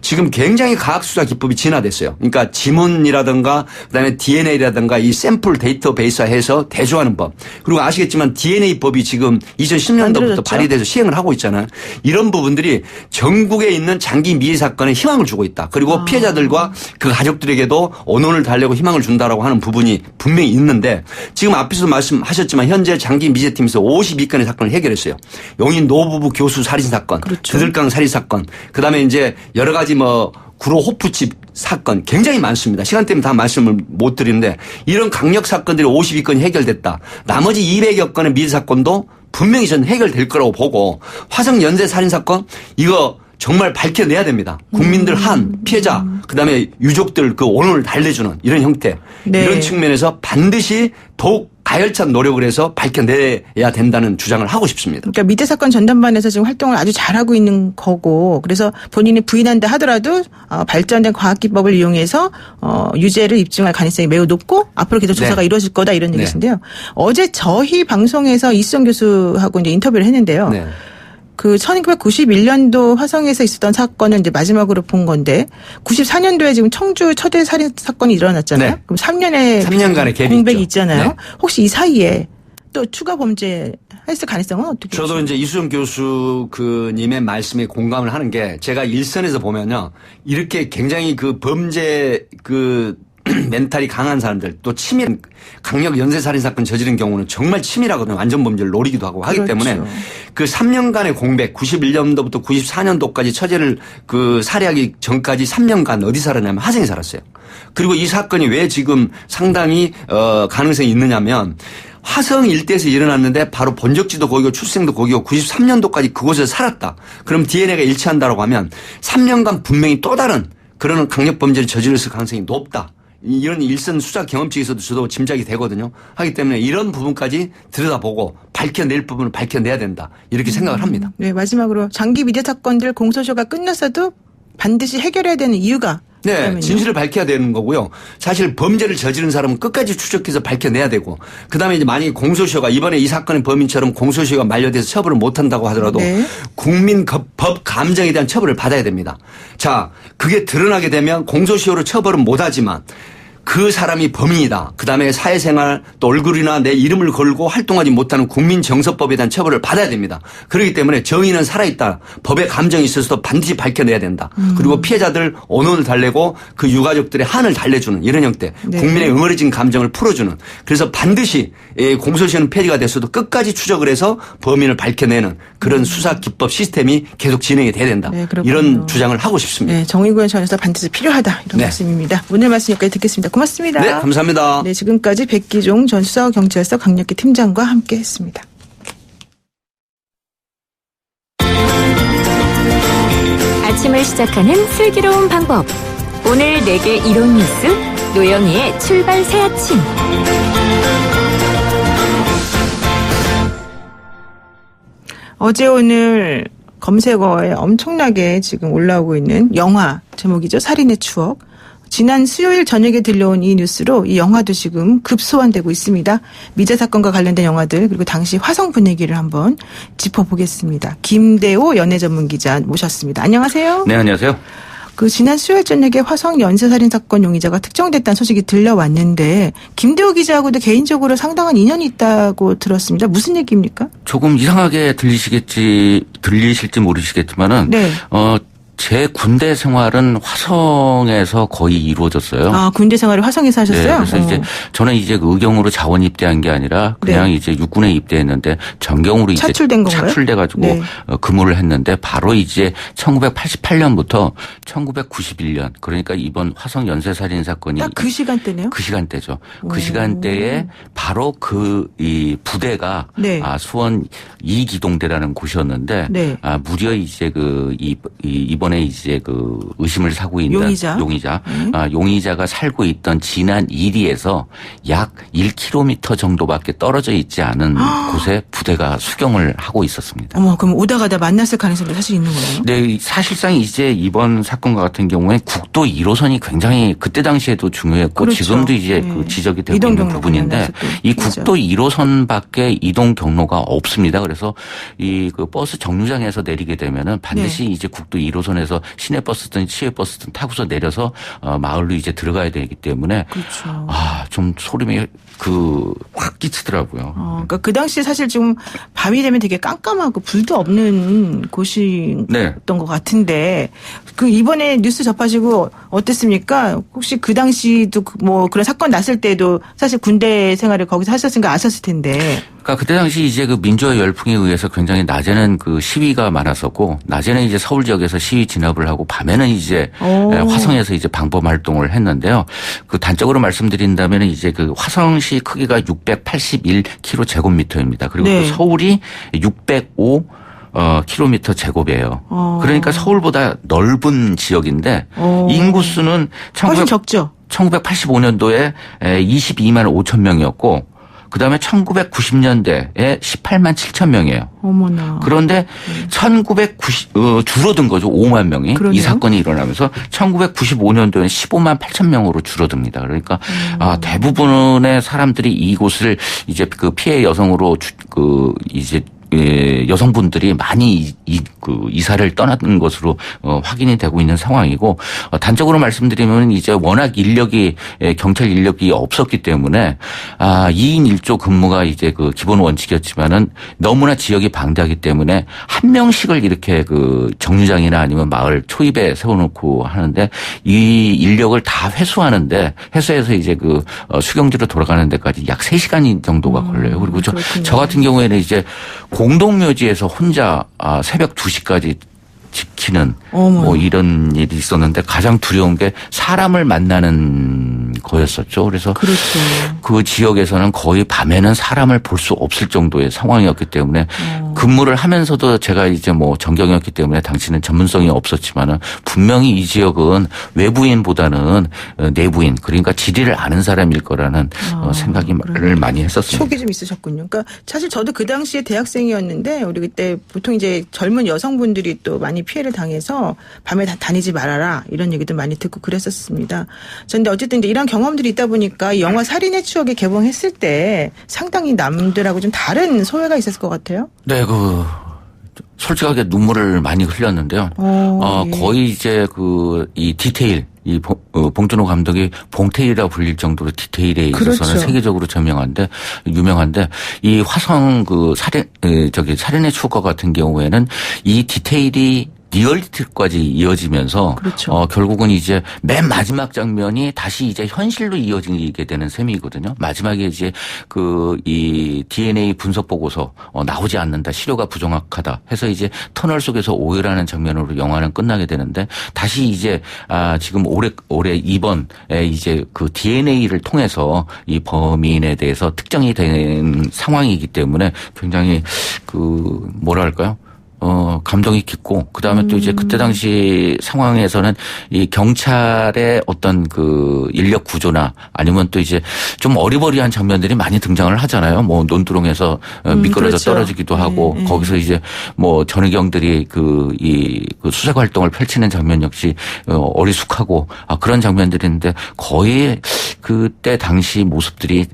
지금 굉장히 과학 수사 기법이 진화됐어요. 그러니까 지문이라든가 그다음에 DNA라든가 이 샘플 데이터베이스화해서 대조하는 법. 그리고 아시겠지만 DNA 법이 지금 2010년도부터 발의돼서 시행을 하고 있잖아요. 이런 부분들이 전국에 있는 장기 미해 사건에 희망을 주고 있다. 그리고 피해자들과 그 가족들에게도 언론을 달래고 희망을 준다라고 하는 부분이 분명히 있는데 지금 앞에서 말씀하셨지만 현재 장기 미제팀에서 52건의 사건을 해결했어요. 용인 노부부 교수 살인 사건, 드들강 살인 사건, 그다음에 이제 여러 가지 구로 호프집 사건 굉장히 많습니다. 시간 때문에 다 말씀을 못 드리는데 이런 강력 사건들이 52건이 해결됐다. 나머지 200여 건의 미제 사건도 분명히 저는 해결될 거라고 보고 화성 연쇄 살인 사건 이거 정말 밝혀내야 됩니다. 국민들 피해자 그다음에 유족들 그 오늘을 달래주는 이런 형태 이런 측면에서 반드시 더욱 가열찬 노력을 해서 밝혀내야 된다는 주장을 하고 싶습니다. 그러니까 미제 사건 전담반에서 지금 활동을 아주 잘하고 있는 거고 그래서 본인이 부인한다 하더라도 발전된 과학기법을 이용해서 유죄를 입증할 가능성이 매우 높고 앞으로 계속 조사가 이루어질 거다 이런 얘기신데요. 어제 저희 방송에서 이수정 교수하고 이제 인터뷰를 했는데요. 그 1991년도 화성에서 있었던 사건은 이제 마지막으로 본 건데 94년도에 지금 청주 초대 살인 사건이 일어났잖아요. 그럼 3년간의 갭이 공백이 있잖아요. 혹시 이 사이에 또 추가 범죄 했을 가능성은 어떻게? 저도 이제 이수정 교수 님의 말씀에 공감을 하는 게 제가 일선에서 보면요. 이렇게 굉장히 그 범죄 멘탈이 강한 사람들 또 치밀 강력 연쇄살인 사건 저지른 경우는 정말 치밀하거든요. 완전 범죄를 노리기도 하고 하기 때문에 그 3년간의 공백 91년도부터 94년도까지 처제를 살해하기 전까지 3년간 어디 살았냐면 화성에 살았어요. 그리고 이 사건이 왜 지금 상당히 가능성이 있느냐면 화성 일대에서 일어났는데 바로 본적지도 거기고 출생도 거기고 93년도까지 그곳에서 살았다. 그럼 DNA가 일치한다고 하면 3년간 분명히 또 다른 그런 강력범죄를 저질렀을 가능성이 높다. 이런 일선 수사 경험칙에서도 저도 짐작이 되거든요. 하기 때문에 이런 부분까지 들여다보고 밝혀낼 부분을 밝혀내야 된다. 이렇게 생각을 합니다. 네, 마지막으로 장기 미제 사건들 공소시효가 끝났어도 반드시 해결해야 되는 이유가 네, 그러면요? 진실을 밝혀야 되는 거고요. 사실 범죄를 저지른 사람은 끝까지 추적해서 밝혀내야 되고, 그다음에 이제 만약에 공소시효가 이번에 이 사건의 범인처럼 공소시효가 만료돼서 처벌을 못 한다고 하더라도 네. 국민 법 감정에 대한 처벌을 받아야 됩니다. 자, 그게 드러나게 되면 공소시효로 처벌은 못 하지만 그 사람이 범인이다. 그다음에 사회생활 또 얼굴이나 내 이름을 걸고 활동하지 못하는 국민정서법에 대한 처벌을 받아야 됩니다. 그렇기 때문에 정의는 살아있다. 법의 감정이 있어서도 반드시 밝혀내야 된다. 그리고 피해자들 언혼을 달래고 그 유가족들의 한을 달래주는 이런 형태. 네. 국민의 응어리진 감정을 풀어주는. 그래서 반드시 공소시효는 폐지가 됐어도 끝까지 추적을 해서 범인을 밝혀내는 그런 수사 기법 시스템이 계속 진행이 돼야 된다. 네, 그렇군요. 이런 주장을 하고 싶습니다. 네, 정의구현 차원에서 반드시 필요하다 이런 네. 말씀입니다. 오늘 말씀 여기까지 듣겠습니다. 고맙습니다. 네, 감사합니다. 네, 지금까지 백기종 전 수사경찰서 강력기 팀장과 함께했습니다. 아침을 시작하는 슬기로운 방법. 오늘 4개 이론 뉴스 노영희의 출발 새 아침. 어제 오늘 검색어에 엄청나게 지금 올라오고 있는 영화 제목이죠. 살인의 추억. 지난 수요일 저녁에 들려온 이 뉴스로 이 영화도 지금 급소환되고 있습니다. 미제 사건과 관련된 영화들 그리고 당시 화성 분위기를 한번 짚어보겠습니다. 김대호 연예 전문 기자 모셨습니다. 안녕하세요. 네, 안녕하세요. 그 지난 수요일 저녁에 화성 연쇄살인 사건 용의자가 특정됐다는 소식이 들려왔는데 김대호 기자하고도 개인적으로 상당한 인연이 있다고 들었습니다. 무슨 얘기입니까? 조금 이상하게 들리실지 모르시겠지만은 네. 제 군대 생활은 화성에서 거의 이루어졌어요. 아, 군대 생활을 화성에서 하셨어요? 네, 그래서 이제 저는 이제 그 의경으로 자원 입대한 게 아니라 그냥 네. 이제 육군에 입대했는데 전경으로 이제 차출된 건가요? 차출돼가지고 네. 근무를 했는데 바로 이제 1988년부터 1991년 그러니까 이번 화성 연쇄살인 사건이 딱 그 시간대네요? 그 시간대죠. 그 시간대에 바로 이 부대가 네. 수원 2기동대라는 곳이었는데 네. 무려 이제 이번에 이제 그 의심을 사고 있는 용의자가 살고 있던 진안 1리에서 약 1km 정도밖에 떨어져 있지 않은 곳에 부대가 수경을 하고 있었습니다. 어머, 그럼 오다 가다 만났을 가능성도 사실 있는 거예요? 네, 사실상 이제 이번 사건과 같은 경우에 국도 1호선이 굉장히 그때 당시에도 중요했고 그렇죠. 지금도 이제 네. 그 지적이 되고 이동 있는 경로가 부분인데 만나서 이 그렇죠. 국도 1호선밖에 이동 경로가 없습니다. 그래서 이 그 버스 정류장에서 내리게 되면은 반드시 네. 이제 국도 1호선에서 시내버스든 시외버스든 타고서 내려서 마을로 이제 들어가야 되기 때문에 그렇죠. 좀 소름이 확 끼치더라고요. 그러니까 그 당시에 사실 지금 밤이 되면 되게 깜깜하고 불도 없는 곳이었던 네. 것 같은데 그 이번에 뉴스 접하시고 어땠습니까? 혹시 그 당시도 뭐 그런 사건 났을 때도 사실 군대 생활을 거기서 하셨으니까 아셨을 텐데. 그러니까 그때 당시 이제 그 민주화 열풍에 의해서 굉장히 낮에는 그 시위가 많았었고 낮에는 이제 서울 지역에서 시위 진압을 하고 밤에는 이제 화성에서 이제 방범 활동을 했는데요. 그 단적으로 말씀드린다면 이제 그 화성시 크기가 681km/제곱미터입니다. 그리고 네. 또 서울이 605 킬로미터 제곱이에요. 그러니까 서울보다 넓은 지역인데 인구수는 훨씬 적죠. 1985년도에 22만 5천 명이었고 그다음에 1990년대에 18만 7천 명이에요. 어머나. 그런데 1990 줄어든 거죠. 5만 명이. 그러네요. 이 사건이 일어나면서 1995년도에는 15만 8천 명으로 줄어듭니다. 그러니까 대부분의 사람들이 이곳을 이제 그 피해 여성으로 이제 여성분들이 많이 이사를 떠나는 것으로 확인이 되고 있는 상황이고 단적으로 말씀드리면 이제 워낙 경찰 인력이 없었기 때문에 2인 1조 근무가 이제 그 기본 원칙이었지만은 너무나 지역이 방대하기 때문에 한 명씩을 이렇게 그 정류장이나 아니면 마을 초입에 세워놓고 하는데 이 인력을 다 회수해서 이제 그 수경지로 돌아가는 데까지 약 3시간 정도가 걸려요. 그리고 저 같은 경우에는 이제 공동묘지에서 혼자 새벽 2시까지 지키는 뭐 이런 일이 있었는데 가장 두려운 게 사람을 만나는 거였었죠. 그래서 그렇죠. 그 지역에서는 거의 밤에는 사람을 볼 수 없을 정도의 상황이었기 때문에 근무를 하면서도 제가 이제 뭐 전경이었기 때문에 당시는 전문성이 없었지만은 분명히 이 지역은 외부인보다는 내부인 그러니까 지리를 아는 사람일 거라는 생각을 많이 했었습니다. 촉이 좀 있으셨군요. 그러니까 사실 저도 그 당시에 대학생이었는데 우리 그때 보통 이제 젊은 여성분들이 또 많이 피해를 당해서 밤에 다니지 말아라 이런 얘기도 많이 듣고 그랬었습니다. 그런데 어쨌든 이제 이런 경험들이 있다 보니까 이 영화 살인의 추억이 개봉했을 때 상당히 남들하고 좀 다른 소외가 있었을 것 같아요. 네, 솔직하게 눈물을 많이 흘렸는데요. 예. 거의 이제 이 디테일, 봉준호 감독이 봉테일이라 불릴 정도로 디테일에 있어서는 그렇죠. 세계적으로 유명한데 이 화성 살인의 추억과 같은 경우에는 이 디테일이 리얼리티까지 이어지면서 그렇죠. 결국은 이제 맨 마지막 장면이 다시 이제 현실로 이어지게 되는 셈이거든요. 마지막에 이제 이 DNA 분석 보고서 나오지 않는다. 시료가 부정확하다. 해서 이제 터널 속에서 오열하는 장면으로 영화는 끝나게 되는데 다시 이제 지금 올해 이번에 이제 그 DNA를 통해서 이 범인에 대해서 특정이 된 상황이기 때문에 굉장히 뭐랄까요? 감정이 깊고, 그 다음에 또 이제 그때 당시 상황에서는 이 경찰의 어떤 인력 구조나 아니면 또 이제 좀 어리버리한 장면들이 많이 등장을 하잖아요. 뭐 논두렁에서 미끄러져 그렇죠. 떨어지기도 하고, 거기서 이제 뭐 전의경들이 수색 활동을 펼치는 장면 역시 어리숙하고, 그런 장면들인데 거의 그때 당시 모습들이,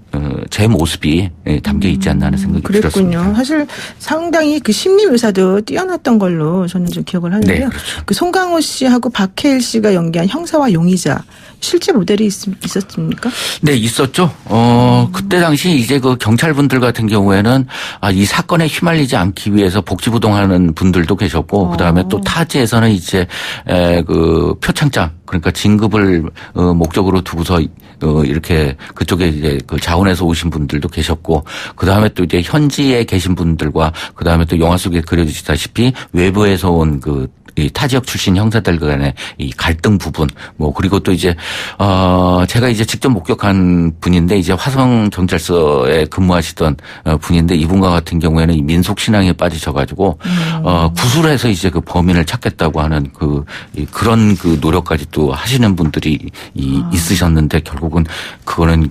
제 모습이 담겨 있지 않나 하는 생각이 그랬군요. 들었습니다. 사실 상당히 심리 묘사도 뛰어났던 걸로 저는 좀 기억을 하는데요. 네, 그렇죠. 송강호 씨하고 박해일 씨가 연기한 형사와 용의자 실제 모델이 있었습니까? 네, 있었죠. 그때 당시 이제 경찰분들 같은 경우에는 이 사건에 휘말리지 않기 위해서 복지부동하는 분들도 계셨고, 그 다음에 또 타지에서는 이제 표창장, 그러니까 진급을 목적으로 두고서 이렇게 그쪽에 이제 자원에서 오신 분들도 계셨고, 그 다음에 또 이제 현지에 계신 분들과 그 다음에 또 영화 속에 그려지다시피 외부에서 온 이 타 지역 출신 형사들 간의 이 갈등 부분, 그리고 또 이제, 제가 이제 직접 목격한 분인데, 이제 화성 경찰서에 근무하시던 분인데, 이분과 같은 경우에는 이 민속신앙에 빠지셔가지고, 구술해서 이제 범인을 찾겠다고 하는 그런 노력까지 또 하시는 분들이 있으셨는데, 결국은 그거는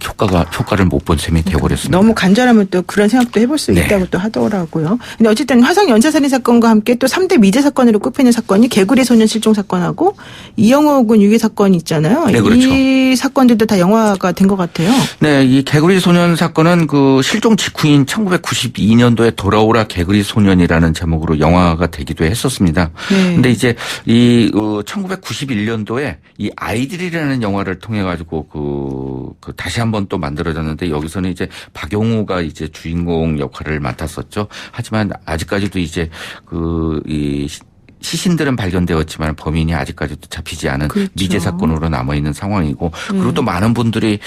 효과를 못 본 셈이 되어버렸습니다. 너무 간절하면 또 그런 생각도 해볼 수 있다고 또 하더라고요. 근데 어쨌든 화성 연쇄살인 사건과 함께 또 3대 미제 사건으로 꼽히는 사건이 개구리 소년 실종 사건하고 이영호 군 유괴 사건이 있잖아요. 네, 그렇죠. 이 사건들도 다 영화가 된 것 같아요. 네, 이 개구리 소년 사건은 실종 직후인 1992년도에 돌아오라 개구리 소년이라는 제목으로 영화가 되기도 했었습니다. 네. 근데 이제 이 1991년도에 이 아이들이라는 영화를 통해 가지고 다시 한번 또 만들어졌는데, 여기서는 이제 박용우가 이제 주인공 역할을 맡았었죠. 하지만 아직까지도 이제 이 시신들은 발견되었지만 범인이 아직까지도 잡히지 않은 그렇죠. 미제 사건으로 남아있는 상황이고, 그리고 또 많은 분들이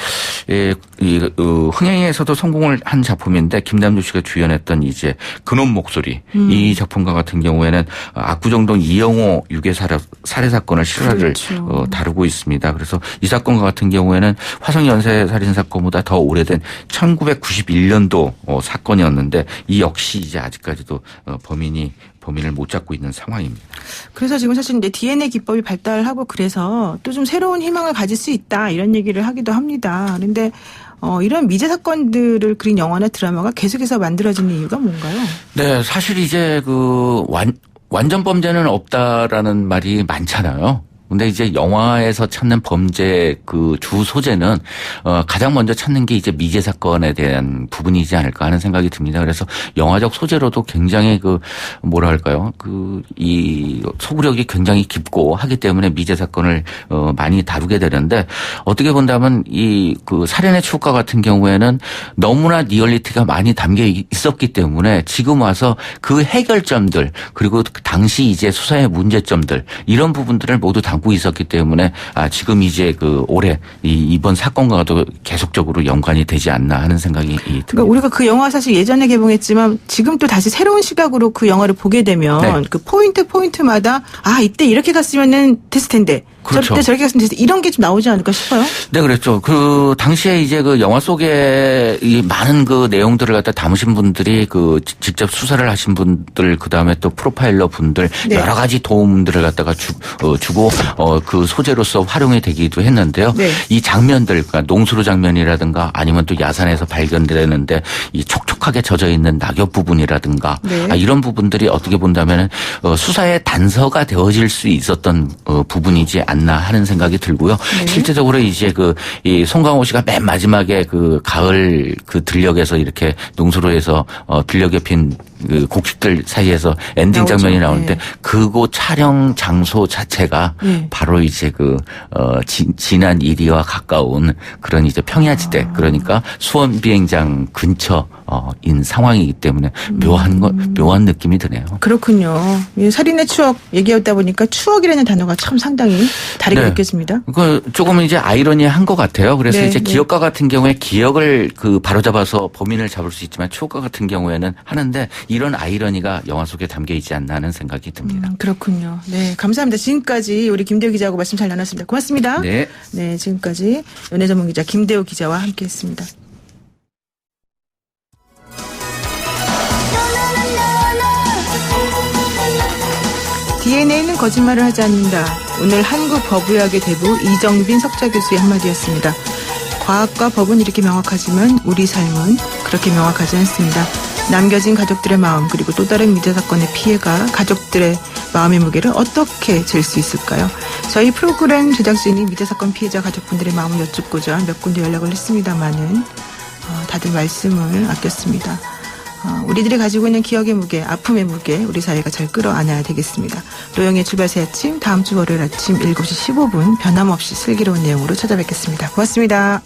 흥행에서도 성공을 한 작품인데, 김남주 씨가 주연했던 이제 그놈 목소리, 이 작품과 같은 경우에는 압구정동 이영호 유괴 살해 사건을 실화를 그렇죠. 다루고 있습니다. 그래서 이 사건과 같은 경우에는 화성 연쇄 살인 사건보다 더 오래된 1991년도 사건이었는데, 이 역시 이제 아직까지도 범인을 못 잡고 있는 상황입니다. 그래서 지금 사실 이제 DNA 기법이 발달하고 그래서 또 좀 새로운 희망을 가질 수 있다 이런 얘기를 하기도 합니다. 그런데 이런 미제 사건들을 그린 영화나 드라마가 계속해서 만들어지는 이유가 뭔가요? 네, 사실 이제 완전 범죄는 없다라는 말이 많잖아요. 근데 이제 영화에서 찾는 범죄 주 소재는 가장 먼저 찾는 게 이제 미제 사건에 대한 부분이지 않을까 하는 생각이 듭니다. 그래서 영화적 소재로도 굉장히 뭐랄까요? 이 소구력이 굉장히 깊고 하기 때문에 미제 사건을 많이 다루게 되는데, 어떻게 본다면 이 살인의 추억과 같은 경우에는 너무나 리얼리티가 많이 담겨 있었기 때문에 지금 와서 그 해결점들, 그리고 당시 이제 수사의 문제점들, 이런 부분들을 모두 담고 있었기 때문에 지금 이제 올해 이번 사건과도 계속적으로 연관이 되지 않나 하는 생각이 듭니다. 그러니까 우리가 그 영화 사실 예전에 개봉했지만 지금 또 다시 새로운 시각으로 그 영화를 보게 되면 네. 그 포인트마다 이때 이렇게 갔으면은 됐을 텐데 그렇죠. 저때 저렇게 했으면 이런 게 좀 나오지 않을까 싶어요. 네, 그랬죠. 그 당시에 이제 그 영화 속에 이 많은 그 내용들을 갖다 담으신 분들이 그 직접 수사를 하신 분들, 그 다음에 또 프로파일러 분들 네. 여러 가지 도움들을 갖다가 주고 그 소재로서 활용이 되기도 했는데요. 네. 이 장면들, 그러니까 농수로 장면이라든가 아니면 또 야산에서 발견되는데 이 촉촉하게 젖어 있는 낙엽 부분이라든가 네. 이런 부분들이 어떻게 본다면은 수사의 단서가 되어질 수 있었던 부분이지 않나 하는 생각이 들고요. 네. 실제적으로 이제 이 송강호 씨가 맨 마지막에 그 가을 그 들녘에서 이렇게 농수로에서 들녘에 핀 그 곡식들 사이에서 엔딩 나오죠. 장면이 나오는데 네. 그곳 촬영 장소 자체가 네. 바로 이제 지난 이리와 가까운 그런 이제 평야지대 그러니까 수원 비행장 근처인 상황이기 때문에 묘한 느낌이 드네요. 그렇군요. 살인의 추억 얘기하다 보니까 추억이라는 단어가 참 상당히 다르게 네. 느껴집니다. 그 조금 이제 아이러니한 것 같아요. 그래서 네, 이제 네. 기억과 같은 경우에 기억을 바로잡아서 범인을 잡을 수 있지만 추억과 같은 경우에는 하는데 이런 아이러니가 영화 속에 담겨 있지 않나 하는 생각이 듭니다. 그렇군요. 네, 감사합니다. 지금까지 우리 김대우 기자하고 말씀 잘 나눴습니다. 고맙습니다. 네. 네, 지금까지 연예전문 기자 김대우 기자와 함께했습니다. DNA는 거짓말을 하지 않는다. 오늘 한국법의학의 대부 이정빈 석좌 교수의 한마디였습니다. 과학과 법은 이렇게 명확하지만 우리 삶은 그렇게 명확하지 않습니다. 남겨진 가족들의 마음 그리고 또 다른 미제 사건의 피해가 가족들의 마음의 무게를 어떻게 잴 수 있을까요? 저희 프로그램 제작진이 미제 사건 피해자 가족분들의 마음을 여쭙고자 몇 군데 연락을 했습니다마는 다들 말씀을 아꼈습니다. 우리들이 가지고 있는 기억의 무게, 아픔의 무게 우리 사회가 잘 끌어안아야 되겠습니다. 노영의 출발 새 아침 다음 주 월요일 아침 7시 15분 변함없이 슬기로운 내용으로 찾아뵙겠습니다. 고맙습니다.